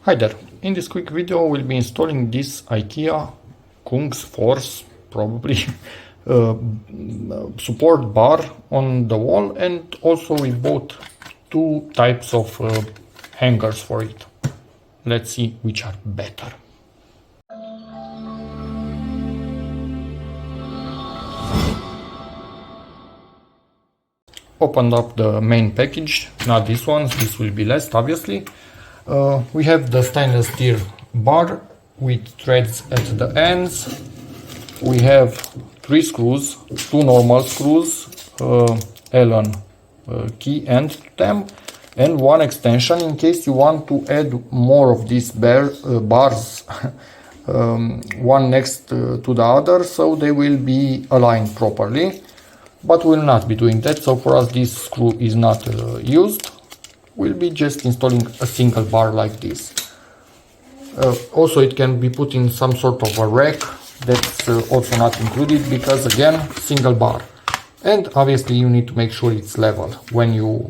Hi there, in this quick video we'll be installing this IKEA KUNGSFORS, probably, support bar on the wall, and also we bought two types of hangers for it. Let's see which are better. Opened up the main package, not this one, this will be less obviously. We have the stainless steel bar with threads at the ends. We have 3 screws, 2 normal screws, Allen key end to them, and 1 extension in case you want to add more of these bars one next to the other, so they will be aligned properly. But we'll not be doing that, so for us this screw is not used. We'll be just installing a single bar like this. Also it can be put in some sort of a rack, that's also not included because again single bar. And obviously you need to make sure it's level when you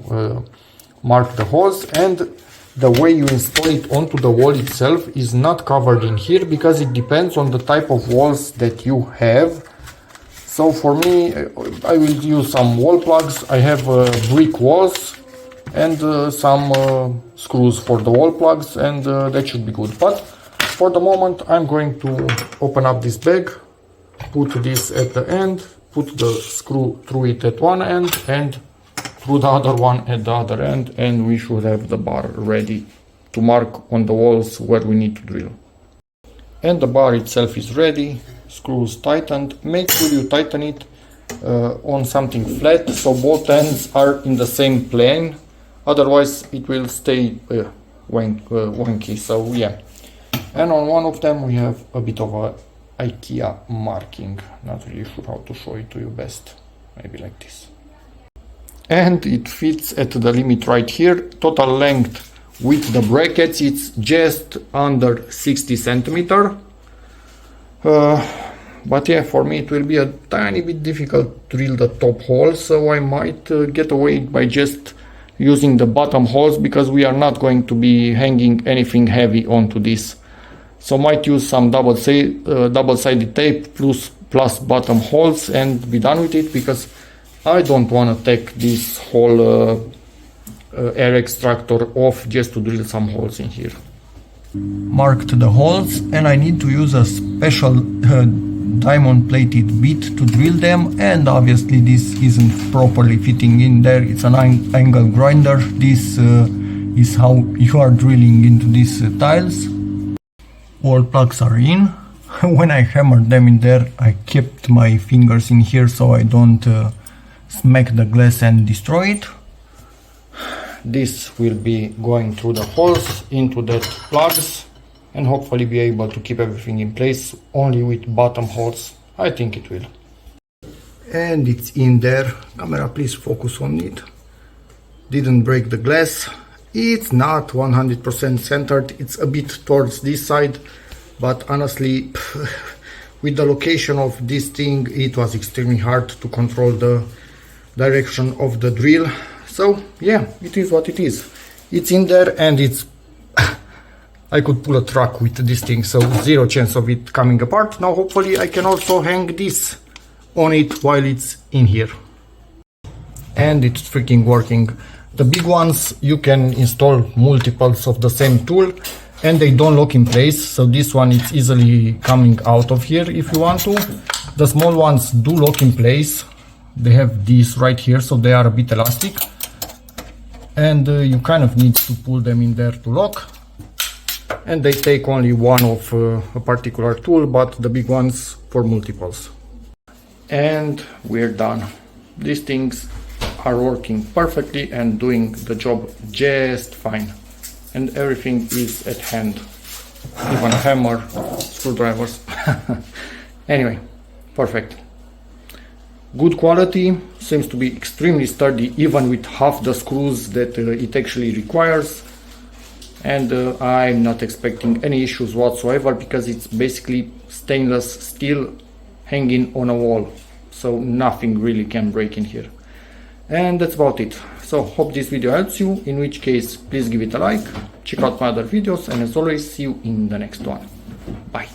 mark the holes, and the way you install it onto the wall itself is not covered in here because it depends on the type of walls that you have. So for me, I will use some wall plugs. I have brick walls and some screws for the wall plugs, and that should be good. But for the moment I'm going to open up this bag, put this at the end, put the screw through it at one end and through the other one at the other end, and we should have the bar ready to mark on the walls where we need to drill. And the bar itself is ready, screws tightened. Make sure you tighten it on something flat so both ends are in the same plane, otherwise it will stay wonky. So yeah, and on one of them we have a bit of a IKEA marking. Not really sure how to show it to you best, maybe like this. And it fits at the limit right here. Total length with the brackets it's just under 60 centimeter. But yeah, for me it will be a tiny bit difficult to drill the top hole, so I might get away by just using the bottom holes because we are not going to be hanging anything heavy onto this. So might use some double-sided tape plus bottom holes and be done with it, because I don't want to take this whole air extractor off just to drill some holes in here. Marked the holes, and I need to use a special diamond plated bit to drill them, and obviously this isn't properly fitting in there. It's an angle grinder. This is how you are drilling into these tiles. All plugs are in. When I hammered them in there I kept my fingers in here so I don't smack the glass and destroy it. This will be going through the holes into the plugs and hopefully be able to keep everything in place only with bottom holes. I think it will. And it's in there. Camera, please focus on it. Didn't break the glass. It's not 100% centered. It's a bit towards this side, but honestly with the location of this thing it was extremely hard to control the direction of the drill. So yeah, it is what it is. It's in there, and it's I could pull a truck with this thing, so zero chance of it coming apart. Now hopefully I can also hang this on it while it's in here. And it's freaking working. The big ones you can install multiples of the same tool and they don't lock in place, so this one is easily coming out of here if you want to. The small ones do lock in place. They have these right here, so they are a bit elastic, and you kind of need to pull them in there to lock, and they take only one of a particular tool, but the big ones for multiples. And we're done. These things are working perfectly and doing the job just fine, and everything is at hand, even a hammer, screwdrivers. Anyway, perfect. Good quality, seems to be extremely sturdy even with half the screws that it actually requires, and I'm not expecting any issues whatsoever because it's basically stainless steel hanging on a wall, so nothing really can break in here. And that's about it. So hope this video helps you, in which case please give it a like, check out my other videos, and as always, see you in the next one. Bye.